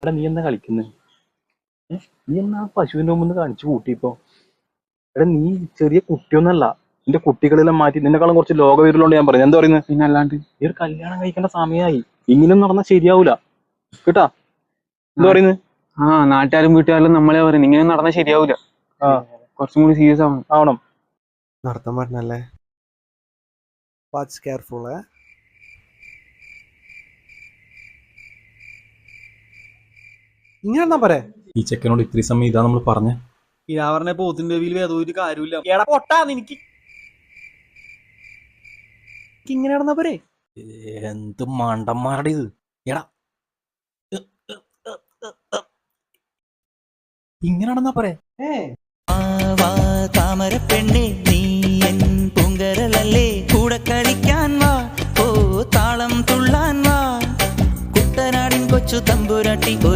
എടാ നീ എന്താ കളിക്കുന്നത്? നീ എന്നാ പശുവിന്റെ മുമ്പ് കാണിച്ചു കൂട്ടിപ്പോ? എടാ നീ ചെറിയ കുട്ടിയൊന്നല്ല. നിന്റെ കുട്ടികളെല്ലാം മാറ്റി നിന്നെക്കാളും കുറച്ച് ലോക വിവരമുള്ളതുകൊണ്ട് ഞാൻ പറയുന്നത്. എന്താ പറയുന്നത്? പിന്നെ അല്ലാണ്ട് ഈ ഒരു കല്യാണം കഴിക്കേണ്ട സമയമായി. ഇങ്ങനെയൊന്നും നടന്നാൽ ശരിയാവൂല കേട്ടാ. എന്താ പറയുന്നത്? നാട്ടുകാരും വീട്ടുകാരും നമ്മളെ പറയുന്നത് ഇങ്ങനെ നടന്നാൽ ശരിയാവൂല. കുറച്ചും കൂടി സീരിയസ് ആവണം. നടത്താൻ പറ്റണല്ലേ? Watch careful. ഇങ്ങനെ പറയാ ഈ ചെക്കനോട് ഇത്തിരി സമയം ഇതാ നമ്മൾ പറഞ്ഞ. പറഞ്ഞ പോത്തിന്റെ ഒരു കാര്യമില്ല. എടാ പൊട്ടാ നിനക്ക് ഇങ്ങനെ നടന്നാ പോരെ? എന്ത് മണ്ടന്മാരുടെ ഇത്. എടാ ഇങ്ങനെ നടന്നാ പോരെ? താമര പെണ്ണെ നീ എൻ പൂങ്കരലല്ലേ, കൂടെ കളിക്കാൻ വാ, ഓ താളം തുള്ളാൻ വാ, കുട്ടനാടിൻ കൊച്ചു തമ്പുരാട്ടി.